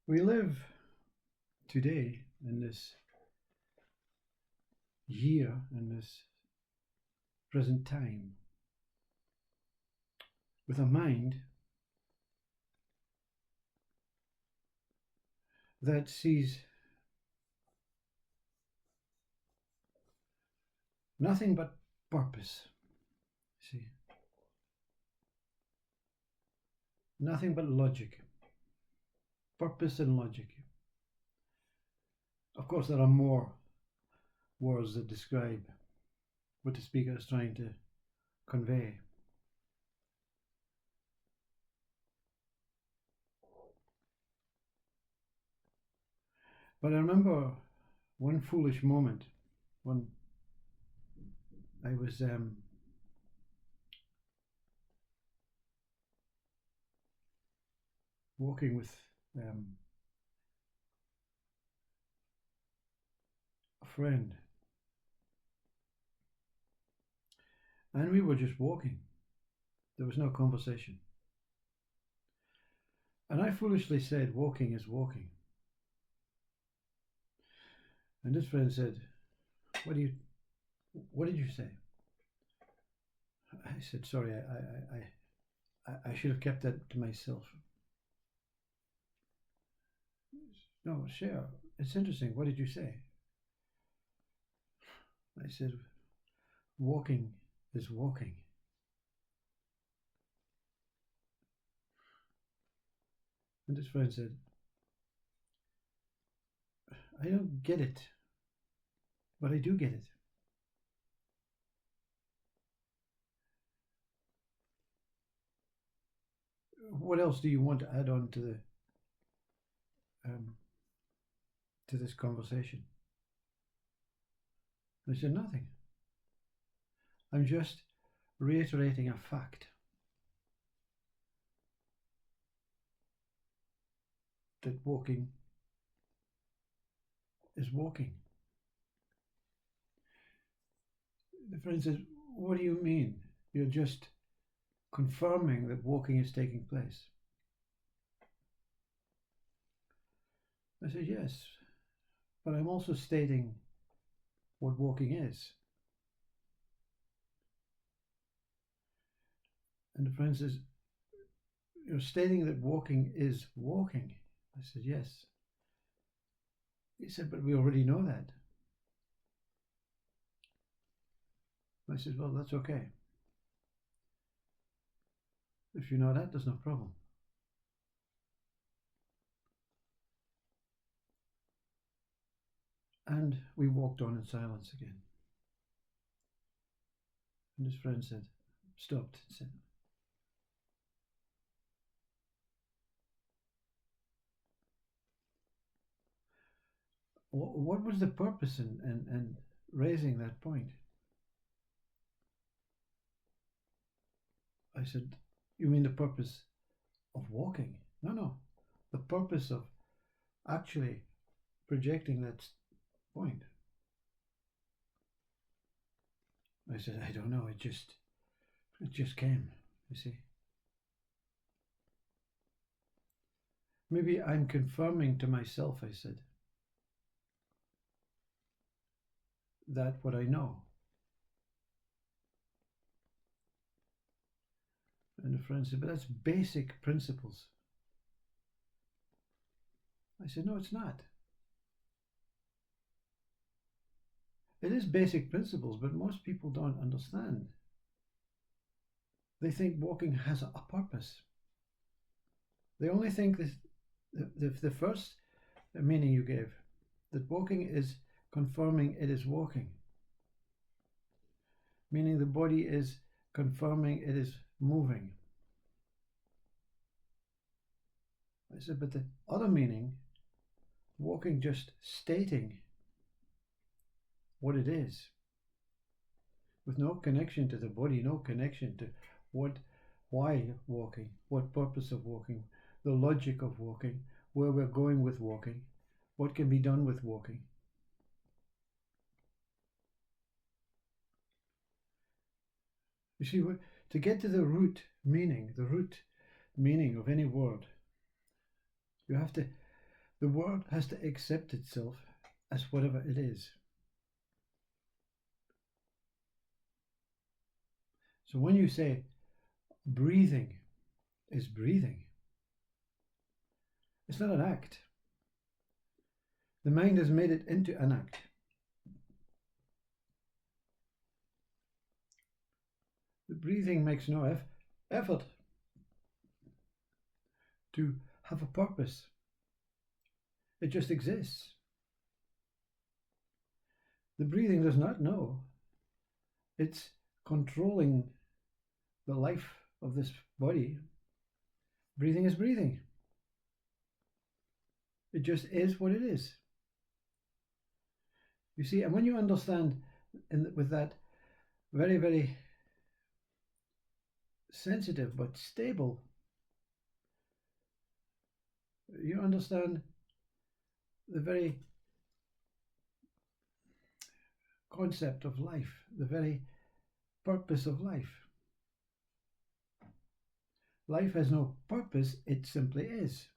We live today in this year, in this present time, with a mind that sees nothing but purpose. See, nothing but logic, purpose and logic. Of course, there are more words that describe what the speaker is trying to convey. But I remember one foolish moment when I was walking with a friend, and we were just walking. There was no conversation. And I foolishly said, walking is walking. And this friend said, what did you say? I said, sorry, I should have kept that to myself. No, share. It's interesting. What did you say? I said, walking is walking. And this friend said, I don't get it, but I do get it. What else do you want to add on to this conversation? I said, nothing. I'm just reiterating a fact that walking is walking. The friend says, what do you mean? You're just confirming that walking is taking place. I said, yes, but I'm also stating what walking is. And the friend says, you're stating that walking is walking. I said, yes. He said, but we already know that. I said, well, that's okay. If you know that, there's no problem. And we walked on in silence again. And his friend said, stopped and said, what was the purpose in raising that point? I said, you mean the purpose of walking? No. The purpose of actually projecting that point. I said, I don't know, it just came, you see. Maybe I'm confirming to myself, I said, that what I know. And a friend said, but that's basic principles. I said, no, it's not. It is basic principles, but most people don't understand. They think walking has a purpose. They only think this, the first meaning you gave, that walking is confirming it is walking, meaning the body is confirming it is moving. I said, but the other meaning, walking just stating what it is, with no connection to the body, no connection to why walking, what purpose of walking, the logic of walking, where we're going with walking, what can be done with walking. You see, to get to the root meaning of any word, you have to The world has to accept itself as whatever it is. So when you say breathing is breathing, it's not an act. The mind has made it into an act. The breathing makes no effort to have a purpose. It just exists. The breathing does not know. It's controlling the life of this body. Breathing is breathing. It just is what it is. You see, and when you understand with that very, very sensitive but stable, you understand the very concept of life, the very purpose of life. Life has no purpose, it simply is.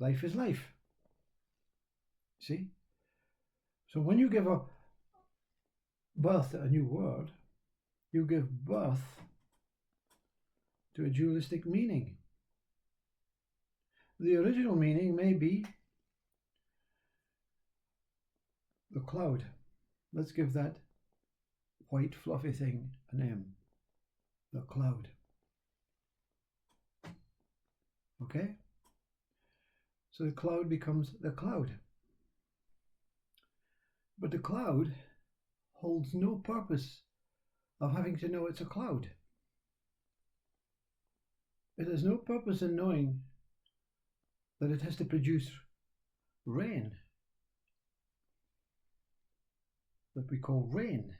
Life is life. See? So when you give a birth to a new word, you give birth to a dualistic meaning. The original meaning may be the cloud. Let's give that white fluffy thing a name. The cloud. Okay? So the cloud becomes the cloud. But the cloud holds no purpose of having to know it's a cloud. It has no purpose in knowing that it has to produce rain, that we call rain.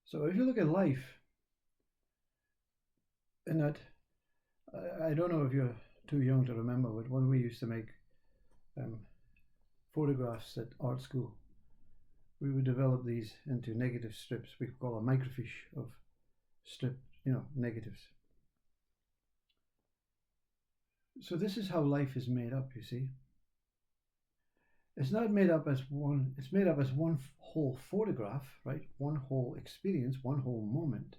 So if you look at life, in that, I don't know if you're too young to remember, but when we used to make photographs at art school, we would develop these into negative strips. We call a microfiche of strip, negatives. So this is how life is made up, you see. It's not made up as one, it's made up as one whole photograph, right? One whole experience, one whole moment.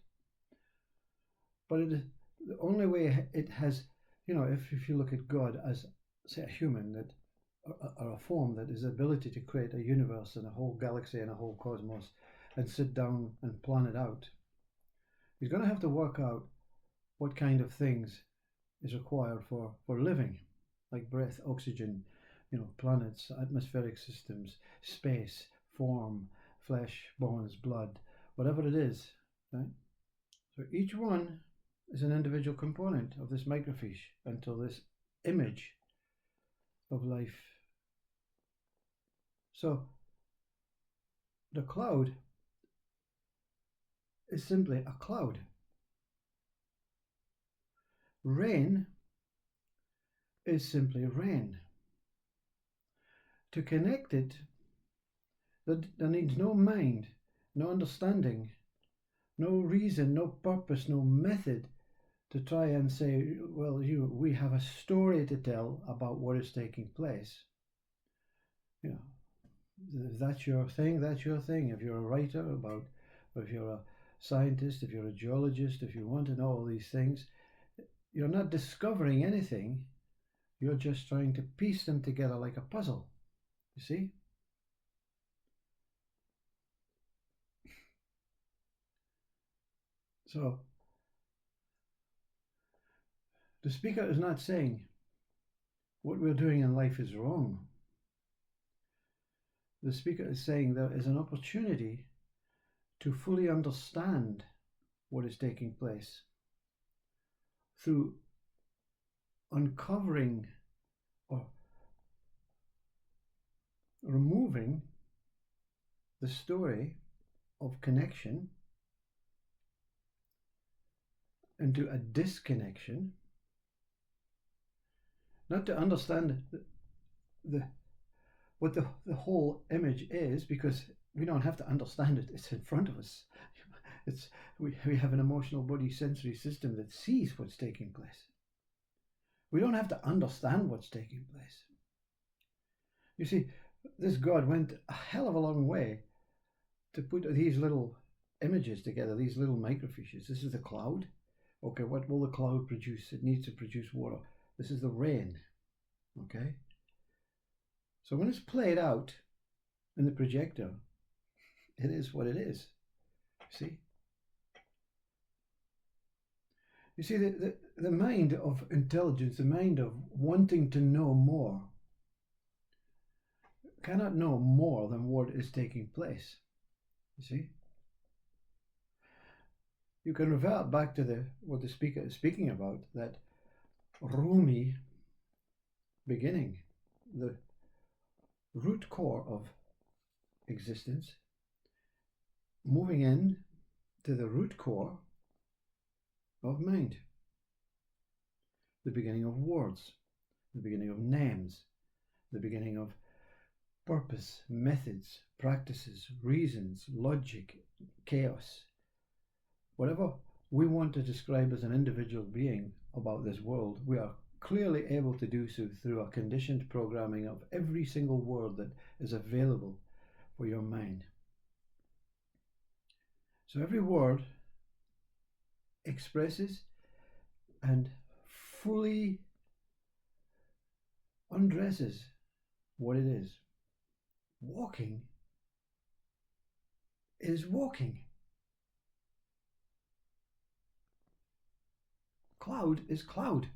But it is the only way it has, if you look at God as, say, a human that, or a form that is the ability to create a universe and a whole galaxy and a whole cosmos and sit down and plan it out, he's going to have to work out what kind of things is required for living, like breath, oxygen, planets, atmospheric systems, space, form, flesh, bones, blood, whatever it is, right? So each one is an individual component of this microfiche until this image of life. So the cloud is simply a cloud. Rain is simply rain. To connect it, there needs no mind, no understanding, no reason, no purpose, no method to try and say, well, we have a story to tell about what is taking place. If that's your thing, that's your thing. If you're a writer if you're a scientist, if you're a geologist, if you want to know all these things, you're not discovering anything. You're just trying to piece them together like a puzzle. You see? So the speaker is not saying what we're doing in life is wrong. The speaker is saying there is an opportunity to fully understand what is taking place through uncovering or removing the story of connection into a disconnection, not to understand what the whole image is, because we don't have to understand it. It's in front of us. We have an emotional body sensory system that sees what's taking place. We don't have to understand what's taking place. You see, this God went a hell of a long way to put these little images together, these little microfiches. This is the cloud. Okay, what will the cloud produce? It needs to produce water. This is the rain. Okay? So when it's played out in the projector, it is what it is. See? You see, the mind of intelligence, the mind of wanting to know more, cannot know more than what is taking place. You see? You can revert back to what the speaker is speaking about, that Rumi beginning, the root core of existence, moving in to the root core of mind, the beginning of words, the beginning of names, the beginning of purpose, methods, practices, reasons, logic, chaos. Whatever we want to describe as an individual being about this world, we are clearly able to do so through a conditioned programming of every single word that is available for your mind. So every word expresses and fully undresses what it is. Walking is walking. Cloud is cloud.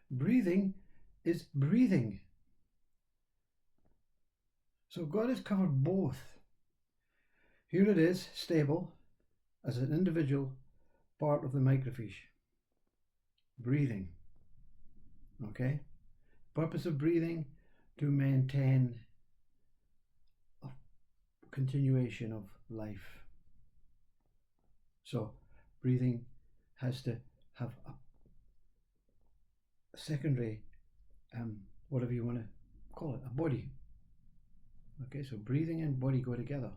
Breathing is breathing. So God has covered both. Here it is, stable, as an individual part of the microfiche. Breathing. Okay? Purpose of breathing, to maintain a continuation of life. So breathing has to have a secondary, whatever you want to call it, a body. Okay, so breathing and body go together.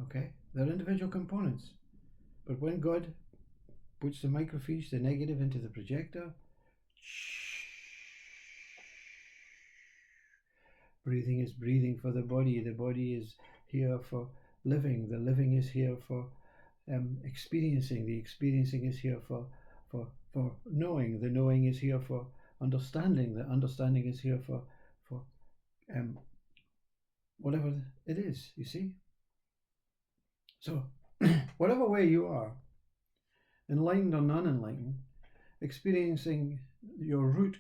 Okay, they're individual components. But when God puts the microfiche, the negative, into the projector, breathing is breathing for the body is here for living, the living is here for experiencing, the experiencing is here for knowing, the knowing is here for understanding, the understanding is here for whatever it is, you see. So whatever way you are, enlightened or non-enlightened, experiencing your root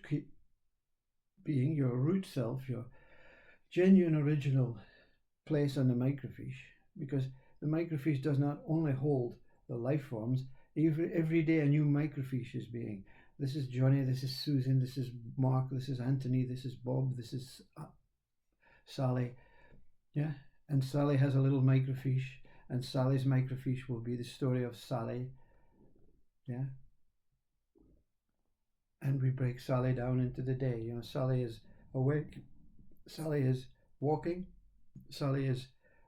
being, your root self, your genuine original place on the microfiche, because the microfiche does not only hold the life forms, every day a new microfiche is being. This is Johnny, this is Susan, this is Mark, this is Anthony, this is Bob, this is Sally. Yeah, and Sally has a little microfiche, and Sally's microfiche will be the story of Sally. Yeah. And we break Sally down into the day. You know, Sally is awake, Sally is walking, Sally is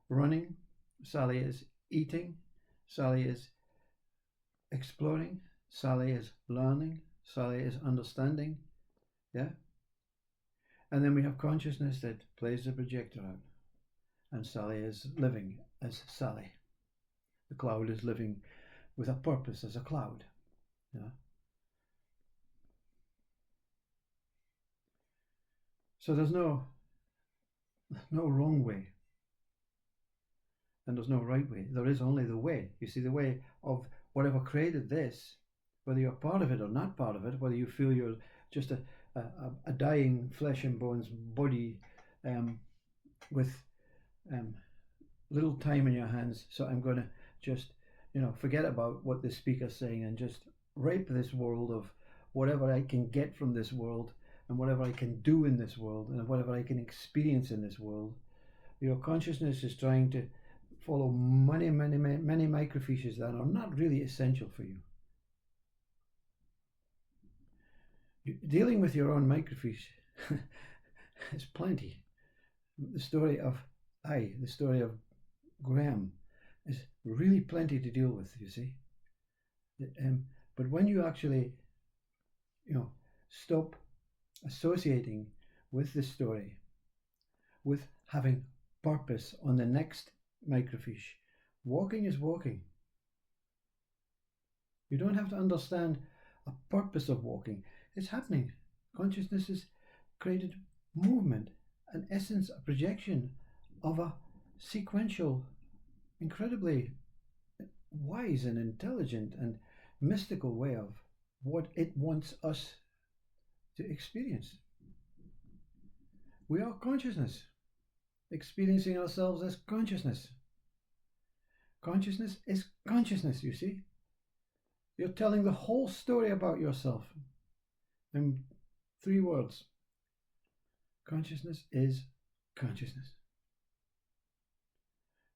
running, Sally is eating, Sally is exploring, Sally is learning, Sally is understanding. Yeah. And then we have consciousness that plays the projector out, and Sally is living as Sally. The cloud is living with a purpose as a cloud. Yeah. So there's no wrong way, and there's no right way. There is only the way. You see, the way of whatever created this, whether you're part of it or not part of it, whether you feel you're just a dying flesh and bones body with little time in your hands, so I'm going to just, forget about what the speaker's saying and just rape this world of whatever I can get from this world, and whatever I can do in this world, and whatever I can experience in this world. Your consciousness is trying to follow many microfiches that are not really essential for you. Dealing with your own microfiche is plenty. The story of Graham is really plenty to deal with, you see. But when you actually, stop associating with the story, with having purpose on the next microfiche. Walking is walking. You don't have to understand a purpose of walking. It's happening. Consciousness has created movement, an essence, a projection of a sequential, incredibly wise and intelligent and mystical way of what it wants us to experience. We are consciousness, experiencing ourselves as consciousness. Consciousness is consciousness, you see. You're telling the whole story about yourself in 3 words. Consciousness is consciousness.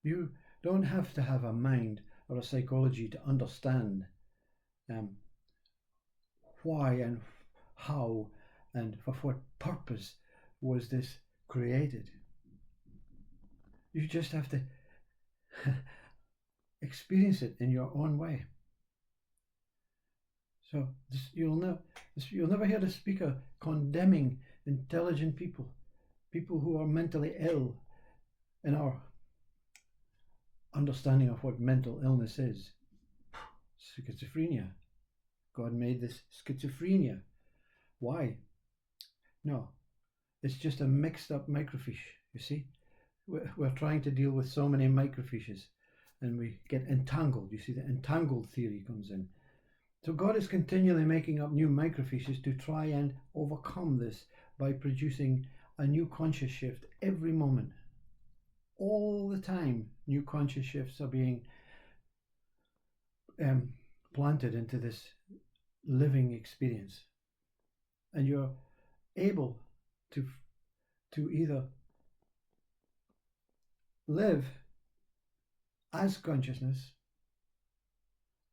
You don't have to have a mind or a psychology to understand why and how and for what purpose was this created. You just have to experience it in your own way. So you'll never hear the speaker condemning intelligent people who are mentally ill in our understanding of what mental illness is. Schizophrenia. God made this schizophrenia. Why? No, it's just a mixed up microfiche, you see. We're trying to deal with so many microfiches and we get entangled. You see, the entangled theory comes in. So God is continually making up new microfiches to try and overcome this by producing a new conscious shift every moment. All the time, new conscious shifts are being planted into this living experience. And you're able to either live as consciousness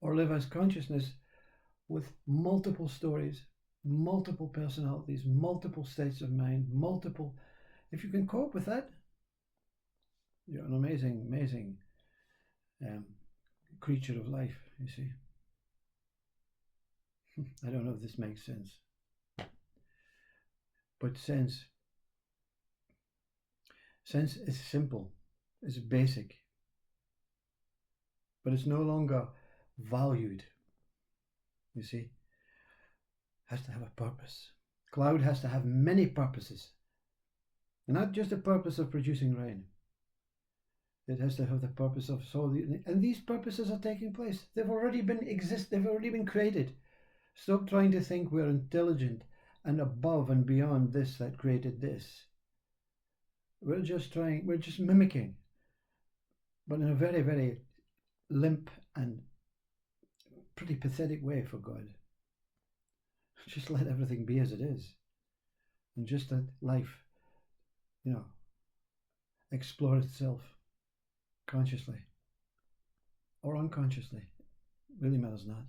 or live as consciousness with multiple stories, multiple personalities, multiple states of mind, multiple. If you can cope with that, you're an amazing, amazing creature of life, you see. I don't know if this makes sense. But sense is simple, it's basic, but it's no longer valued. You see, has to have a purpose. Cloud has to have many purposes, not just the purpose of producing rain. It has to have the purpose of and these purposes are taking place. They've already been created. Stop trying to think we're intelligent and above and beyond this that created this. We're just mimicking, but in a very, very limp and pretty pathetic way for God. Just let everything be as it is, and just let life, explore itself consciously or unconsciously. Really matters not.